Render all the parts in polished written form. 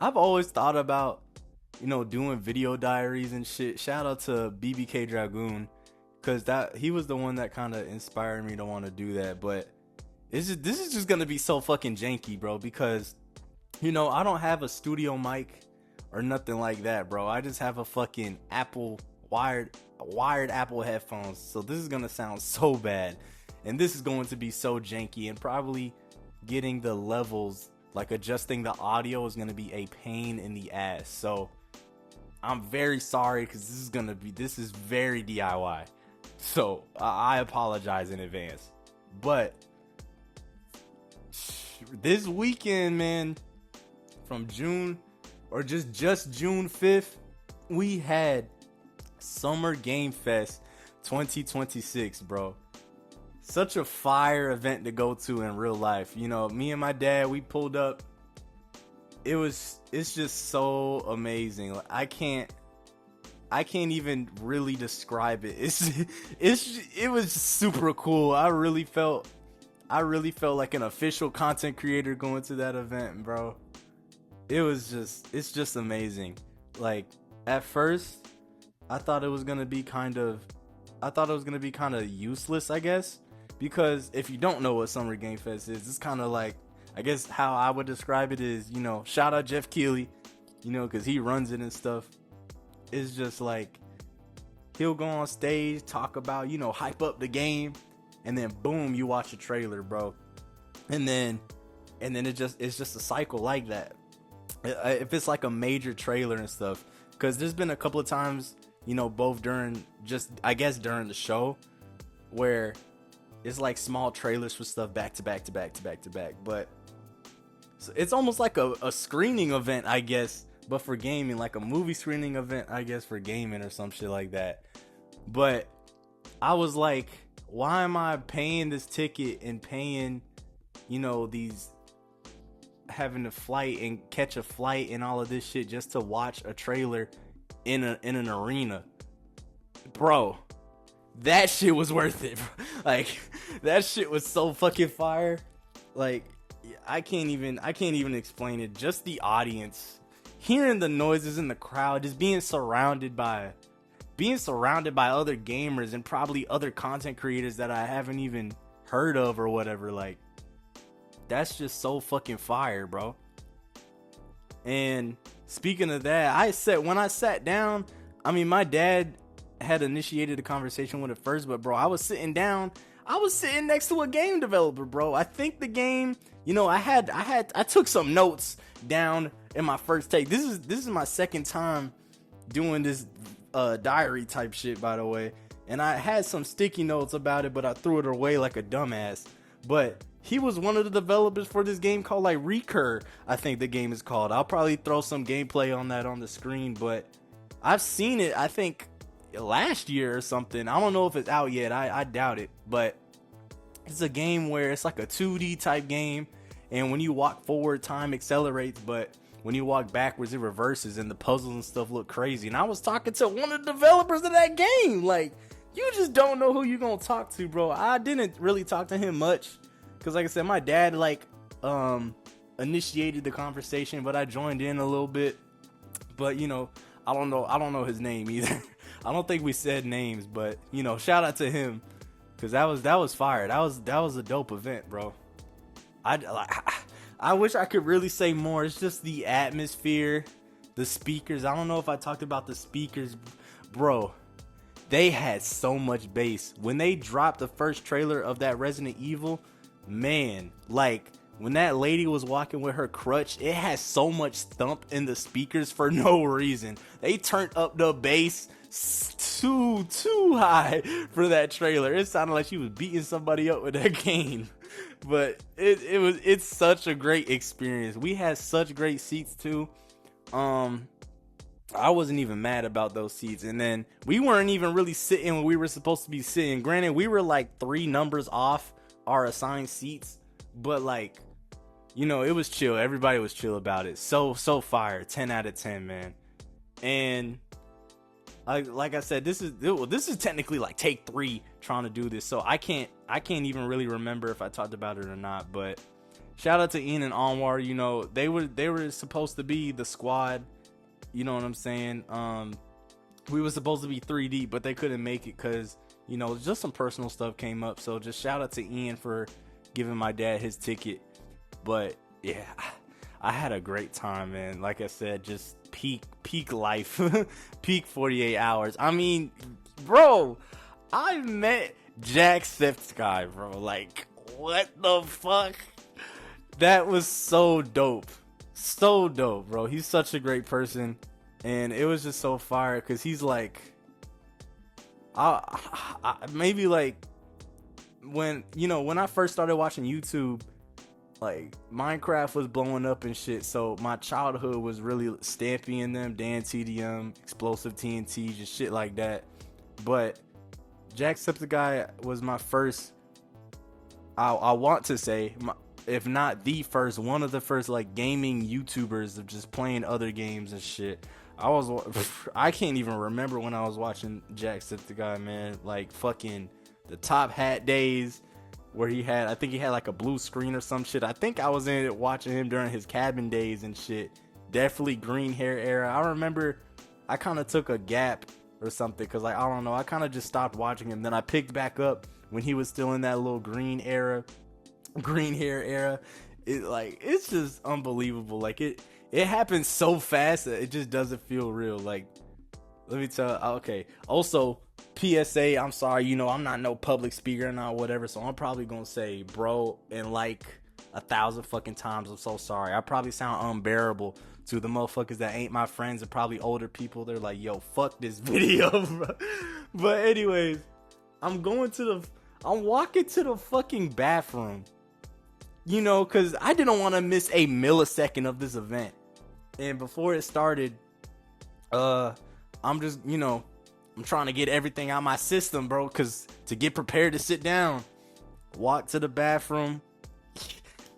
I've always thought about, doing video diaries and shit. Shout out to BBK Dragoon, cause he was the one that kind of inspired me to want to do that. But this is just gonna be so fucking janky, bro, because I don't have a studio mic or nothing like that, bro. I just have a fucking Apple wired Apple headphones. So this is gonna sound so bad, and this is going to be so janky, and probably getting the levels, like adjusting the audio, is gonna be a pain in the ass. So I'm very sorry, because this is very DIY. So I apologize in advance. But this weekend, man, from June, or just June 5th, we had Summer Game Fest 2026, bro. Such a fire event to go to in real life. Me and my dad, we pulled up. It's just so amazing. Like, I can't even really describe it. It was super cool. I really felt like an official content creator going to that event, bro. It's just amazing. Like, at first, I thought it was gonna be kind of useless, I guess, because if you don't know what Summer Game Fest is, it's kind of like, I guess how I would describe it is, shout out Jeff Keighley, because he runs it and stuff. It's just like, he'll go on stage, talk about, hype up the game, and then boom, you watch a trailer, bro. And then it's just a cycle like that. If it's like a major trailer and stuff, because there's been a couple of times, both during the show, where it's like small trailers for stuff back to back. But so it's almost like a screening event, I guess, but for gaming, like a movie screening event, I guess, for gaming or some shit like that. But I was like, why am I paying this ticket and paying, these, having to flight and catch a flight and all of this shit just to watch a trailer in an arena? Bro, that shit was worth it. Like, that shit was so fucking fire. Like, I can't even explain it. Just the audience, hearing the noises in the crowd, just being surrounded by other gamers and probably other content creators that I haven't even heard of or whatever. Like, that's just so fucking fire, bro. And speaking of that, when I sat down, I mean, my dad had initiated a conversation with it first, but bro, I was sitting next to a game developer, bro. I think the game, I took some notes down in my first take. This is my second time doing this diary type shit, by the way. And I had some sticky notes about it, but I threw it away like a dumbass. But he was one of the developers for this game called like Recur, I think the game is called. I'll probably throw some gameplay on that on the screen, but I've seen it, I think, last year or something. I don't know if it's out yet. I doubt it. But it's a game where it's like a 2D type game, and when you walk forward, time accelerates, but when you walk backwards, it reverses, and the puzzles and stuff look crazy. And I was talking to one of the developers of that game. Like, you just don't know who you're gonna talk to, bro. I didn't really talk to him much, because like I said, my dad initiated the conversation, but I joined in a little bit. But I don't know his name either. I don't think we said names, but shout out to him, because that was fire. That was a dope event, bro. I wish I could really say more. It's just the atmosphere, the speakers. I don't know if I talked about the speakers, bro. They had so much bass. When they dropped the first trailer of that Resident Evil, man, like, when that lady was walking with her crutch, it had so much thump in the speakers for no reason. They turned up the bass too high for that trailer. It sounded like she was beating somebody up with that cane. But it's such a great experience. We had such great seats too. I wasn't even mad about those seats. And then we weren't even really sitting when we were supposed to be sitting. Granted, we were like 3 numbers off our assigned seats, but like, it was chill. Everybody was chill about it. So fire. 10 out of 10, man. And like I said, this is technically like take 3 trying to do this. So I can't even really remember if I talked about it or not, but shout out to Ian and Anwar. You know, they were supposed to be the squad. You know what I'm saying? We were supposed to be 3D, but they couldn't make it because, you know, just some personal stuff came up. So just shout out to Ian for giving my dad his ticket. But yeah, I had a great time, man. Like I said, just peak life, peak 48 hours. I mean, bro, I met Jacksepticeye, bro. Like, what the fuck? That was so dope. So dope, bro. He's such a great person. And it was just so fire because he's like, maybe like when I first started watching YouTube, like Minecraft was blowing up and shit. So my childhood was really Stampy and them, Dan TDM, Explosive TNT, just shit like that. But Jacksepticeye was my first, I want to say, if not the first, one of the first like gaming YouTubers of just playing other games and shit. I can't even remember when I was watching Jacksepticeye, man. Like fucking the Top Hat days where I think he had like a blue screen or some shit. I think I was in it watching him during his cabin days and shit. Definitely green hair era. I remember I kind of took a gap or something because, like, I don't know, I kind of just stopped watching him. Then I picked back up when he was still in that little green hair era. It's just unbelievable. Like it happens so fast that it just doesn't feel real. Like, let me tell. Okay. Also, PSA. I'm sorry. You know, I'm not no public speaker and all whatever. So I'm probably gonna say bro and like 1,000 fucking times. I'm so sorry. I probably sound unbearable to the motherfuckers that ain't my friends and probably older people. They're like, yo, fuck this video, bro. But anyways, I'm walking to the fucking bathroom. You know, because I didn't want to miss a millisecond of this event. And before it started, I'm just, you know, I'm trying to get everything out of my system, bro, because to get prepared to sit down, walk to the bathroom.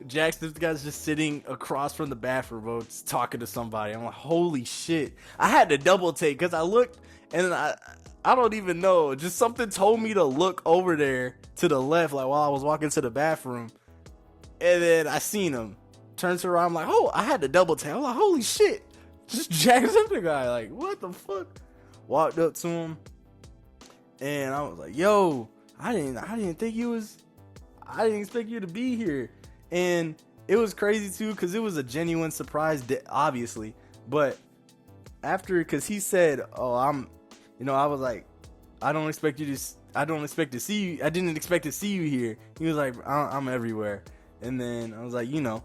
Jacksepticeye's just sitting across from the bathroom, bro, just talking to somebody. I'm like, holy shit. I had to double take because I looked and I don't even know. Just something told me to look over there to the left, like while I was walking to the bathroom. And then I seen him. Turns around, I'm like, oh, I had to double take. I'm like, holy shit. Just Jacksepticeye. Like, what the fuck? Walked up to him. And I was like, yo, I didn't think I didn't expect you to be here. And it was crazy too, because it was a genuine surprise, obviously. But after, because he said, oh, I was like, I didn't expect to see you here. He was like, I'm everywhere. And then I was like, you know,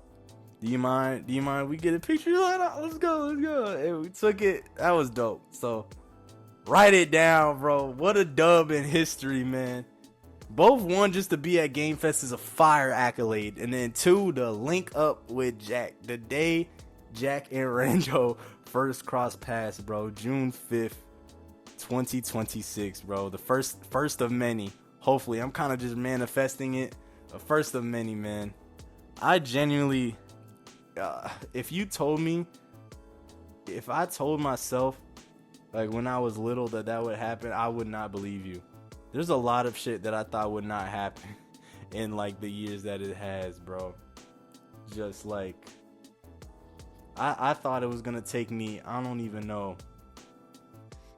do you mind we get a picture? Like, let's go. And we took it. That was dope. So write it down, bro. What a dub in history, man. Both, one, just to be at Game Fest is a fire accolade. And then two, to link up with Jack. The day Jack and Ranjo first cross paths, bro. June 5th, 2026, bro. The first of many. Hopefully. I'm kind of just manifesting it. A first of many, man. I genuinely, if I told myself, like, when I was little that would happen, I would not believe you. There's a lot of shit that I thought would not happen in, like, the years that it has, bro. Just, like, I thought it was gonna take me, I don't even know,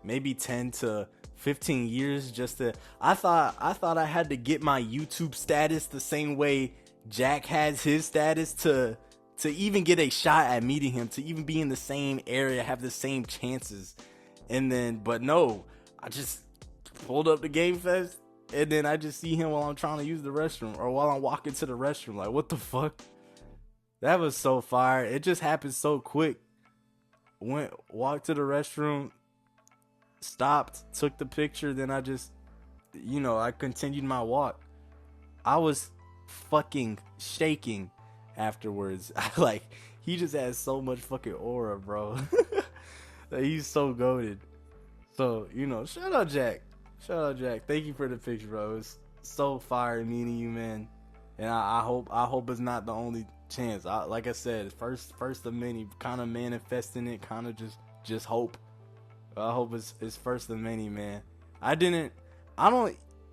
maybe 10 to 15 years just to, I thought I had to get my YouTube status the same way Jack has his status to even get a shot at meeting him, to even be in the same area, have the same chances. And then, but no, I just pulled up to Game Fest and then I just see him while I'm trying to use the restroom or while I'm walking to the restroom. Like, what the fuck? That was so fire. It just happened so quick. Walked to the restroom, stopped, took the picture, then I just, you know, I continued my walk. I was fucking shaking afterwards. Like, he just has so much fucking aura, bro. Like, he's so goated. So, you know, shout out Jack. Thank you for the picture, bro. It's so fire meeting you, man. And I hope it's not the only chance. Like I said, first of many, kind of manifesting it, kind of just hope. I hope it's first of many, man.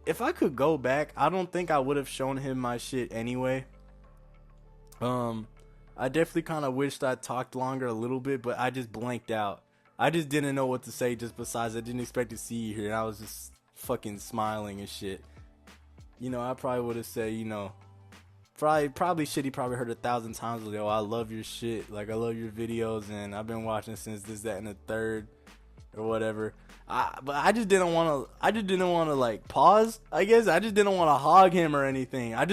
If I could go back, I don't think I would have shown him my shit anyway. I definitely kind of wished I talked longer a little bit, but I just blanked out. I just didn't know what to say. Just besides, I didn't expect to see you here, and I was just fucking smiling and shit. I probably would have said, probably shit he probably heard 1,000 times. Like, yo, I love your shit. Like, I love your videos, and I've been watching since this, that, and the third, or whatever. But I just didn't want to like pause. I guess I just didn't want to hog him or anything. I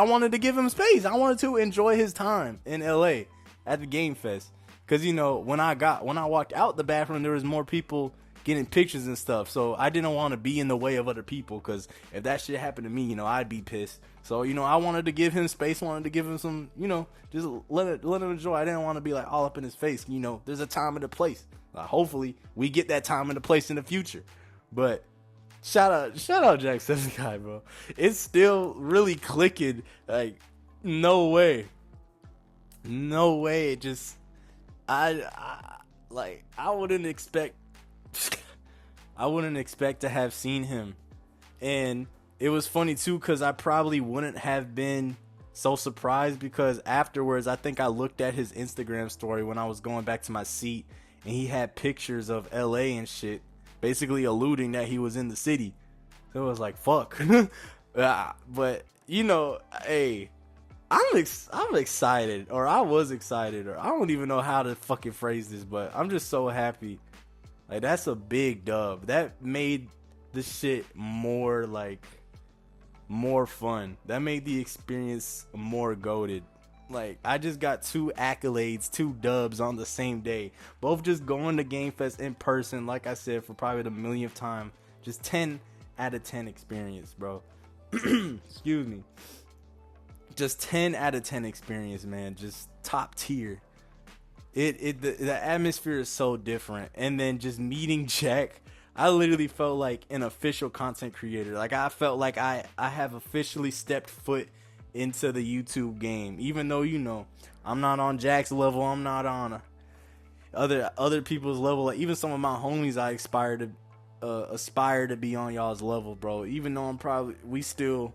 wanted to give him space. I wanted to enjoy his time in LA at the Game Fest. Cause when I walked out the bathroom, there was more people getting pictures and stuff. So I didn't want to be in the way of other people. Cause if that shit happened to me, I'd be pissed. So I wanted to give him space. Wanted to give him some, just let him enjoy. I didn't want to be like all up in his face. There's a time and a place. Hopefully we get that time and a place in the future. But shout out Jacksepticeye, bro. It's still really clicking. Like, no way. It just, I wouldn't expect to have seen him. And it was funny too, because I probably wouldn't have been so surprised, because afterwards I think I looked at his Instagram story when I was going back to my seat, and he had pictures of LA and shit, basically alluding that he was in the city. So it was like, fuck. But hey, I'm excited, or I was excited, or I don't even know how to fucking phrase this, but I'm just so happy. Like, that's a big dub. That made the shit more fun. That made the experience more goated. Like, I just got 2 accolades, 2 dubs on the same day. Both just going to Game Fest in person, like I said, for probably the millionth time. Just 10 out of 10 experience, bro. Excuse me. Just 10 out of 10 experience, man. Just top tier. The atmosphere is so different. And then just meeting Jack, I literally felt like an official content creator. Like, I felt like I have officially stepped foot into the YouTube game. Even though, I'm not on Jack's level. I'm not on other people's level. Like, even some of my homies, I aspire to be on y'all's level, bro. Even though we still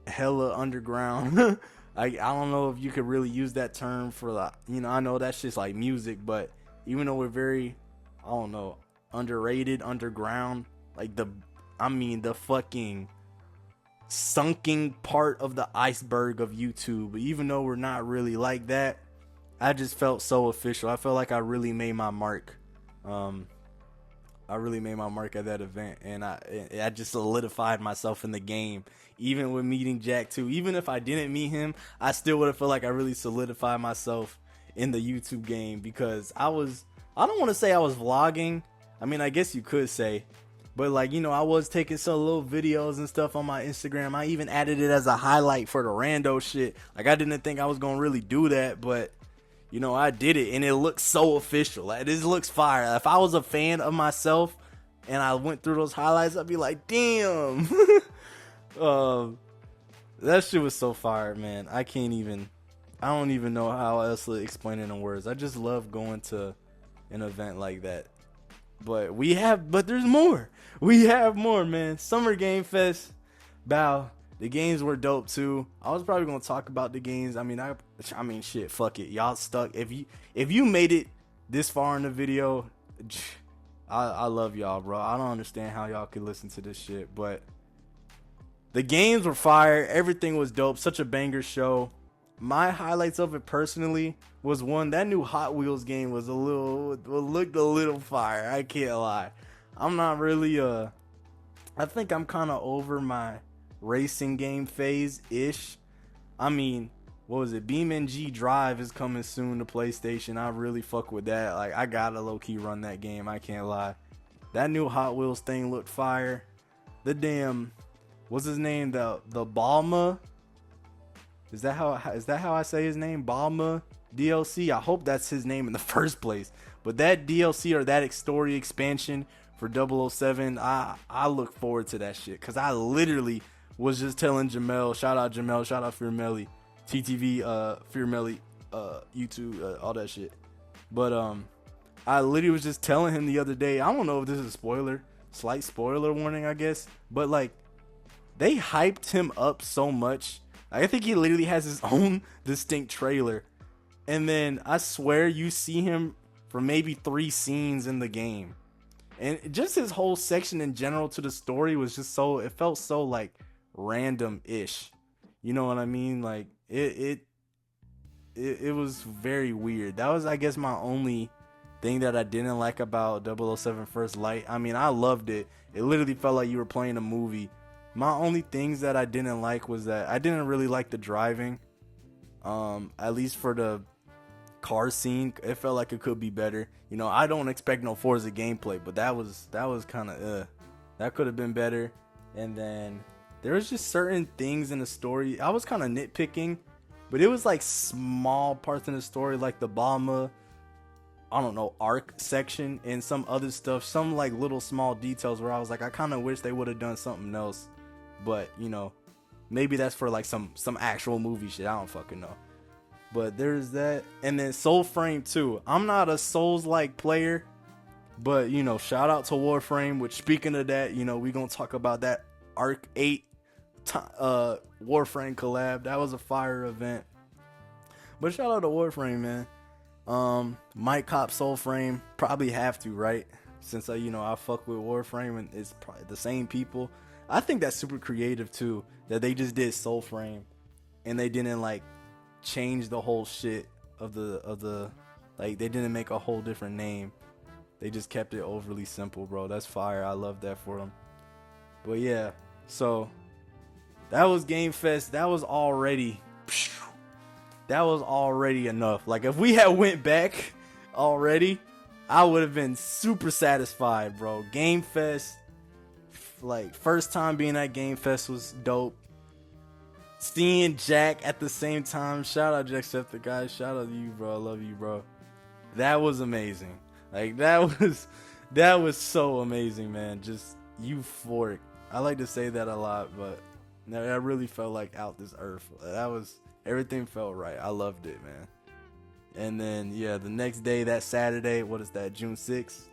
hella underground. I don't know if you could really use that term for, like, I know that's just like music, but even though we're very, I don't know, underrated, underground, like the fucking sunken part of the iceberg of YouTube. Even though we're not really like that, I just felt so official. I felt like I really made my mark. I really made my mark at that event, and I just solidified myself in the game. Even with meeting Jack too, even if I didn't meet him, I still would have felt like I really solidified myself in the YouTube game, because I don't want to say I was vlogging. I mean, I guess you could say, but like, I was taking some little videos and stuff on my Instagram. I even added it as a highlight for the rando shit. Like, I didn't think I was gonna really do that, but I did it, and it looks so official. Like, this looks fire. If I was a fan of myself and I went through those highlights, I'd be like, damn. That shit was so fire, man. I don't even know how else to explain it in words. I just love going to an event like that. But there's more. We have more, man. Summer Game Fest. Bow. The games were dope too. I was probably gonna talk about the games. I mean, shit, fuck it. Y'all stuck. If you made it this far in the video, I love y'all, bro. I don't understand how y'all could listen to this shit, but the games were fire. Everything was dope. Such a banger show. My highlights of it personally was one, that new Hot Wheels game looked a little fire. I can't lie. I'm not really I think I'm kind of over my racing game phase ish. I mean, what was it? BeamNG Drive is coming soon to PlayStation. I really fuck with that. Like, I gotta low key run that game. I can't lie. That new Hot Wheels thing looked fire. The damn, what's his name? The Balma. Is that how I say his name? Balma DLC. I hope that's his name in the first place. But that DLC, or that story expansion for 007, I look forward to that shit, cause I literally was just telling Jamel, shout out Firmelli, TTV, Firmelli, YouTube, all that shit. But I literally was just telling him the other day, I don't know if this is a spoiler, slight spoiler warning, I guess, but like, they hyped him up so much I think he literally has his own distinct trailer. And then I swear you see him for maybe 3 scenes in the game. And just his whole section in general to the story was just so, it felt so like random-ish. You know what I mean? Like it was very weird. That was, I guess, my only thing that I didn't like about 007 First Light. I mean, I loved it. It literally felt like you were playing a movie. My only things that I didn't like was that I didn't really like the driving. At least for the car scene, it felt like it could be better. You know, I don't expect no Forza gameplay, but that was kind of that could have been better. And then there was just certain things in the story I was kind of nitpicking, but it was like small parts in the story, like the Balma, I don't know, arc section and some other stuff, some like little small details where I was like, I kind of wish they would have done something else. But you know, maybe that's for like some actual movie shit, I don't fucking know. But there's that. And then Soulframe 2. I'm not a Souls-like player, but you know, shout out to Warframe, which, speaking of that, you know, we gonna talk about that Arc 8 Warframe collab. That was a fire event. But shout out to Warframe, man. Might cop Soulframe, probably have to, right? Since you know, I fuck with Warframe and it's probably the same people. I think that's super creative too, that they just did Soulframe and they didn't like change the whole shit of the like, they didn't make a whole different name. They just kept it overly simple, bro. That's fire. I love that for them. But yeah, so that was Game Fest. That was already enough. Like, if we had went back already, I would have been super satisfied, bro. Game Fest, like, first time being at Game Fest was dope. Seeing Jack at the same time, shout out Jacksepticeye, shout out to you, bro. I love you, bro. That was amazing. Like, that was so amazing, man. Just euphoric. I like to say that a lot, but I really felt like out this earth. Everything felt right. I loved it, man. And then yeah, the next day, that Saturday, what is that, June 6th?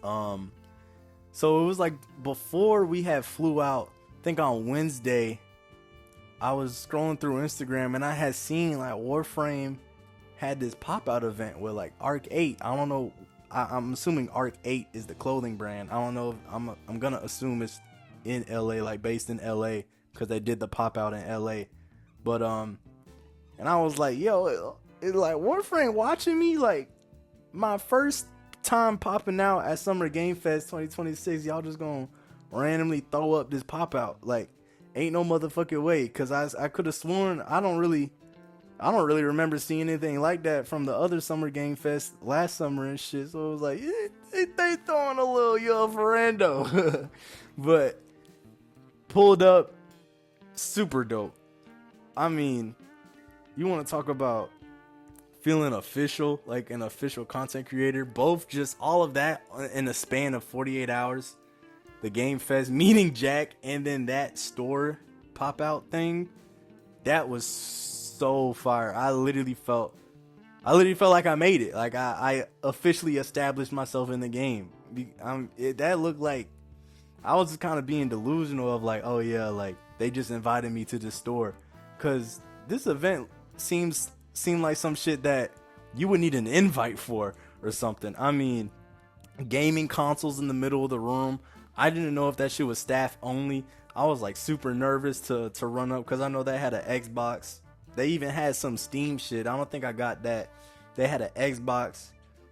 So it was like before we had flew out, I think on Wednesday, I was scrolling through Instagram and I had seen like Warframe had this pop-out event with like Arc 8. I don't know. I'm assuming Arc 8 is the clothing brand. I don't know. I'm gonna assume it's in LA, like based in LA, because they did the pop-out in LA. But and I was like, yo, it's like Warframe watching me, like my first time popping out at Summer Game Fest 2026. Y'all just gonna randomly throw up this pop-out, like. Ain't no motherfucking way, cause I could have sworn I don't really remember seeing anything like that from the other Summer Game Fest last summer and shit. So it was like they throwing a little yo Ferrando, but pulled up, super dope. I mean, you want to talk about feeling official, like an official content creator? Both, just all of that in a span of 48 hours. The Game Fest, meeting Jack, and then that store pop-out thing, that was so fire. I literally felt like I made it. Like I officially established myself in the game. That looked like I was just kind of being delusional of like, oh yeah, like they just invited me to the store, cause this event seemed like some shit that you would need an invite for or something. I mean, gaming consoles in the middle of the room. I didn't know if that shit was staff only. I was like super nervous to run up, because I know they had an Xbox. They even had some Steam shit. I don't think I got that. They had an Xbox,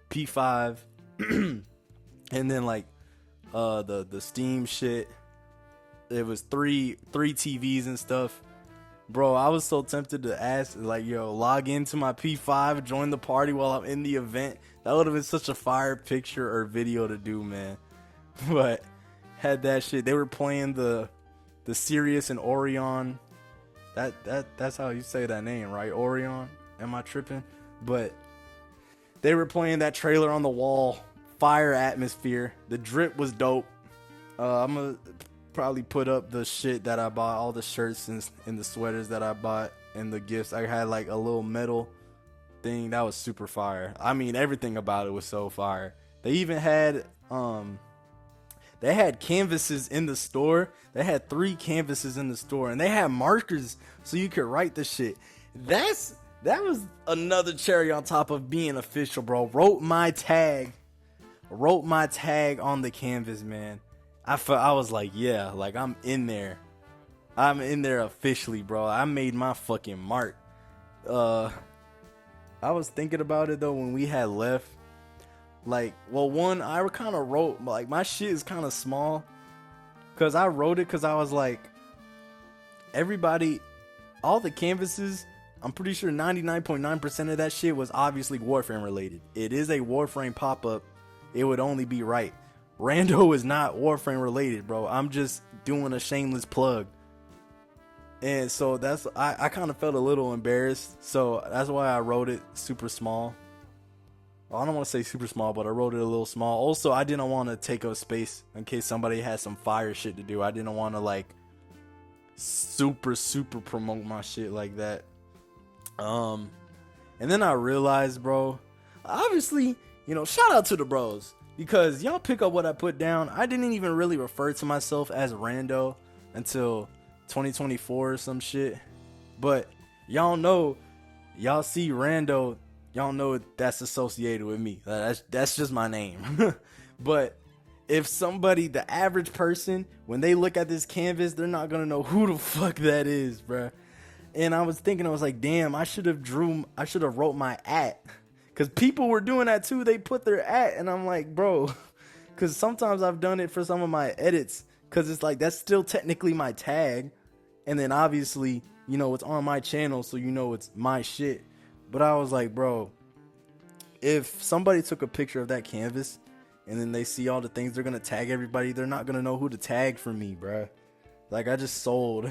P5, and then like the Steam shit. It was three TVs and stuff. Bro, I was so tempted to ask, like, yo, log into my P5, join the party while I'm in the event. That would have been such a fire picture or video to do, man. But had that shit. They were playing the Sirius and Orion. That's how you say that name, right? Orion. Am I tripping? But they were playing that trailer on the wall. Fire atmosphere. The drip was dope. I'm gonna probably put up the shit that I bought, all the shirts and the sweaters that I bought and the gifts. I had like a little metal thing that was super fire. I mean, everything about it was so fire. They even had They had canvases in the store. They had 3 canvases in the store, and they had markers so you could write the shit. That was another cherry on top of being official, bro. Wrote my tag on the canvas, man. I was like, yeah, like I'm in there officially, bro. I made my fucking mark. I was thinking about it though when we had left. Like, well, one, I kind of wrote, like, my shit is kind of small. Because I wrote it because I was like, everybody, all the canvases, I'm pretty sure 99.9% of that shit was obviously Warframe related. It is a Warframe pop-up. It would only be right. Rando is not Warframe related, bro. I'm just doing a shameless plug. And so that's, I kind of felt a little embarrassed. So that's why I wrote it super small. I don't want to say super small, but I wrote it a little small. Also, I didn't want to take up space in case somebody had some fire shit to do. I didn't want to like super promote my shit like that. And then I realized, bro, obviously, you know, shout out to the bros, because y'all pick up what I put down. I didn't even really refer to myself as Rando until 2024 or some shit. But y'all know, y'all see Rando, y'all know that's associated with me. That's just my name. But if somebody, the average person, when they look at this canvas, they're not gonna know who the fuck that is, bruh. And I was thinking, I was like, damn, I should have wrote my @ because people were doing that too. They put their @ and I'm like, bro, because sometimes I've done it for some of my edits, because it's like, that's still technically my tag. And then obviously, you know, it's on my channel, so you know it's my shit. But I was like, bro, if somebody took a picture of that canvas and then they see all the things they're gonna tag everybody, they're not gonna know who to tag for me, bro. Like, I just sold.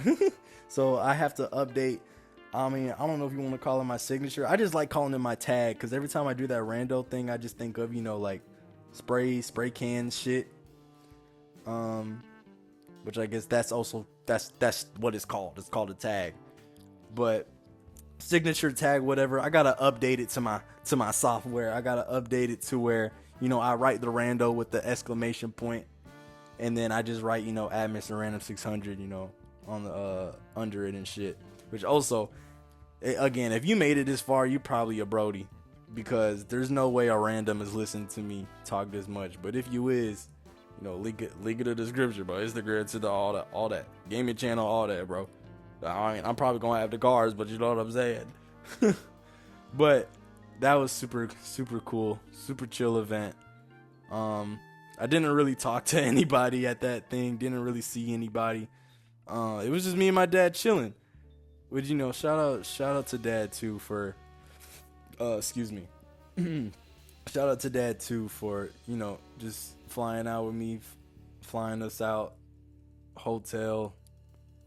So I have to update. I mean, I don't know if you want to call it my signature. I just like calling it my tag, because every time I do that rando thing, I just think of, you know, like spray can shit. Which I guess that's what it's called. It's called a tag. But signature tag, whatever, I gotta update it to my software. I gotta update it to where, you know, I write the rando with the exclamation point, and then I just write, you know, Mr. Random 600, you know, on the under it and shit. Which also, again, if you made it this far, you probably a Brody, because there's no way a random is listening to me talk this much. But if you is, you know, link it to the description, bro. Instagram, to the all that gaming channel, all that, bro. I mean, I'm probably gonna have the cars, but you know what I'm saying. But that was super cool, super chill event. I didn't really talk to anybody at that thing. Didn't really see anybody. It was just me and my dad chilling. Which, you know, shout out to dad too for, excuse me. Shout out to dad too for, you know, just flying out with me, flying us out, hotel,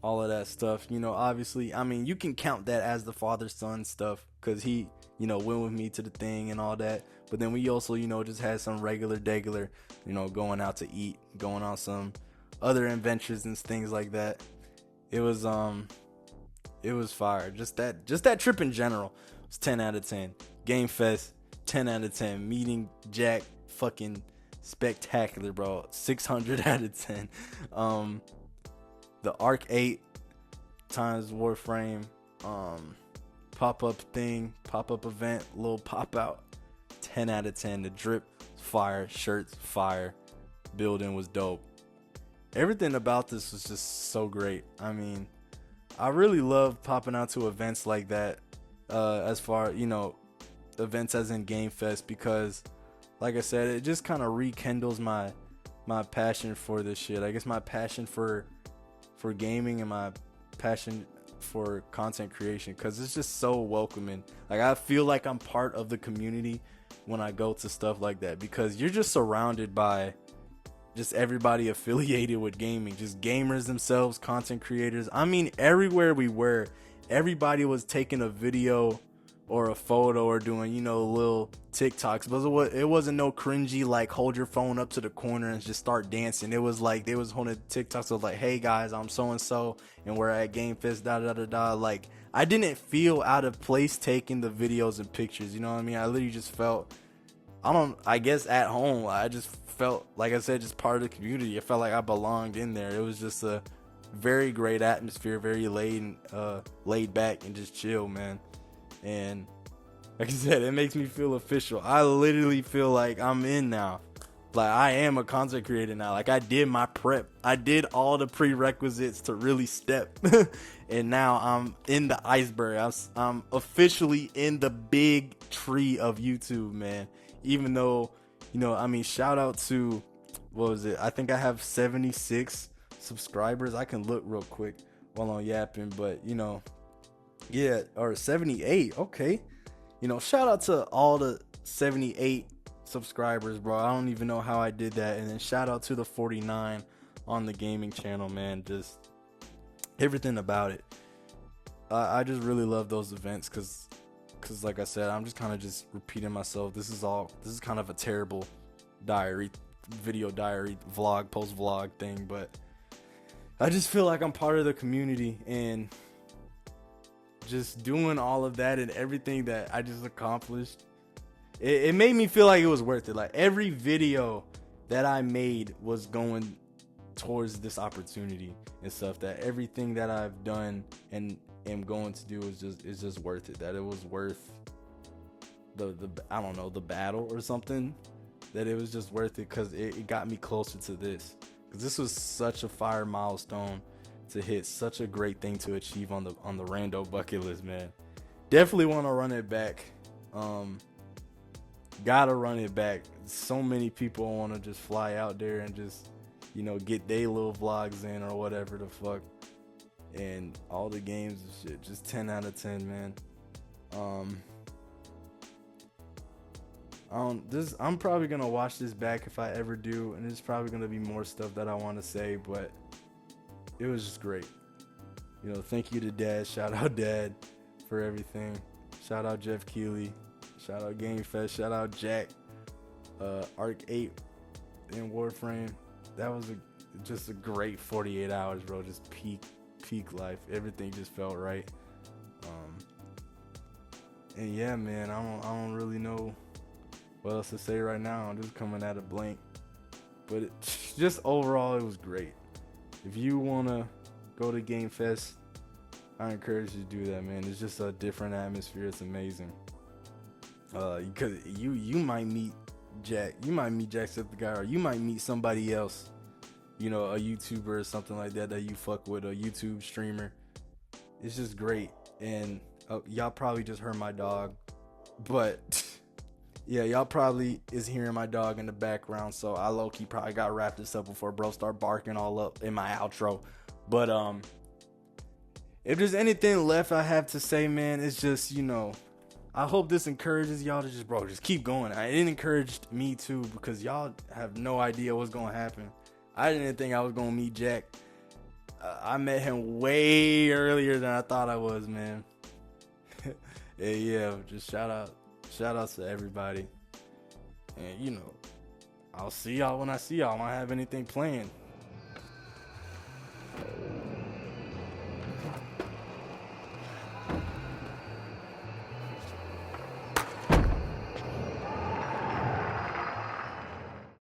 all of that stuff. You know, obviously, I mean, you can count that as the father-son stuff, because he, you know, went with me to the thing and all that. But then we also, you know, just had some regular, you know, going out to eat, going on some other adventures and things like that. It was fire. Just that trip in general was 10 out of 10. Game Fest, 10 out of 10. Meeting Jack, fucking spectacular, bro. 600 out of 10. The Arc 8 times Warframe, pop-up event, little pop-out, 10 out of 10. The drip, fire. Shirts, fire. Building was dope. Everything about this was just so great. I mean, I really love popping out to events like that, as far, you know, events as in Game Fest, because, like I said, it just kind of rekindles my passion for this shit. I guess my passion for gaming and my passion for content creation, because it's just so welcoming. Like, I feel like I'm part of the community when I go to stuff like that, because you're just surrounded by just everybody affiliated with gaming, just gamers themselves, content creators. I mean, everywhere we were, everybody was taking a video or a photo or doing, you know, little TikToks. But it wasn't no cringy, like, hold your phone up to the corner and just start dancing. It was like, they was holding TikToks of like, hey guys, I'm so-and-so, and we're at Game Fest, da-da-da-da. Like, I didn't feel out of place taking the videos and pictures, you know what I mean? I literally just felt I guess at home, I just felt, like I said, just part of the community. It felt like I belonged in there. It was just a very great atmosphere, very laid back and just chill, man. And like I said, it makes me feel official. I literally feel like I'm in now. Like, I am a content creator now. Like, I did my prep. I did all the prerequisites to really step. And now I'm in the iceberg. I'm officially in the big tree of YouTube, man. Even though, I mean, shout out to, what was it? I think I have 76 subscribers. I can look real quick while I'm yapping. But, yeah, or 78. Okay. Shout out to all the 78 subscribers, bro. I don't even know how I did that. And then shout out to the 49 on the gaming channel, man. Just everything about it. I just really love those events because like I said, I'm just kind of just repeating myself. This is kind of a terrible video diary vlog, post vlog thing, but I just feel like I'm part of the community, and just doing all of that and everything that I just accomplished, it made me feel like it was worth it. Like, every video that I made was going towards this opportunity and stuff. That everything that I've done and am going to do is just worth it. That it was worth the I don't know, the battle or something. That it was just worth it because it got me closer to this. Because this was such a fire milestone to hit, such a great thing to achieve on the rando bucket list, man. Definitely want to run it back. Gotta run it back. So many people want to just fly out there and just, get their little vlogs in or whatever the fuck. And all the games and shit, just 10 out of 10, man. I'm probably gonna watch this back if I ever do, and there's probably gonna be more stuff that I want to say, but it was just great. Thank you to Dad. Shout out Dad for everything. Shout out Jeff Keighley. Shout out Game Fest. Shout out Jack. Arc 8 in Warframe. That was just a great 48 hours, bro. Just peak life. Everything just felt right. And yeah, man, I don't really know what else to say right now. I'm just coming at a blank. But just overall, it was great. If you want to go to Game Fest, I encourage you to do that, man. It's just a different atmosphere. It's amazing. Because you might meet Jacksepticeye, or you might meet somebody else, a YouTuber or something like that you fuck with, a YouTube streamer. It's just great. And y'all probably just heard my dog, but yeah, y'all probably is hearing my dog in the background, so I low-key probably got wrapped this up before bro start barking all up in my outro. But if there's anything left I have to say, man, it's just, I hope this encourages y'all to just keep going. It encouraged me too, because y'all have no idea what's gonna happen. I didn't think I was gonna meet Jack. I met him way earlier than I thought I was, man. Yeah, just shout outs to everybody. And I'll see y'all when I see y'all. I don't have anything planned.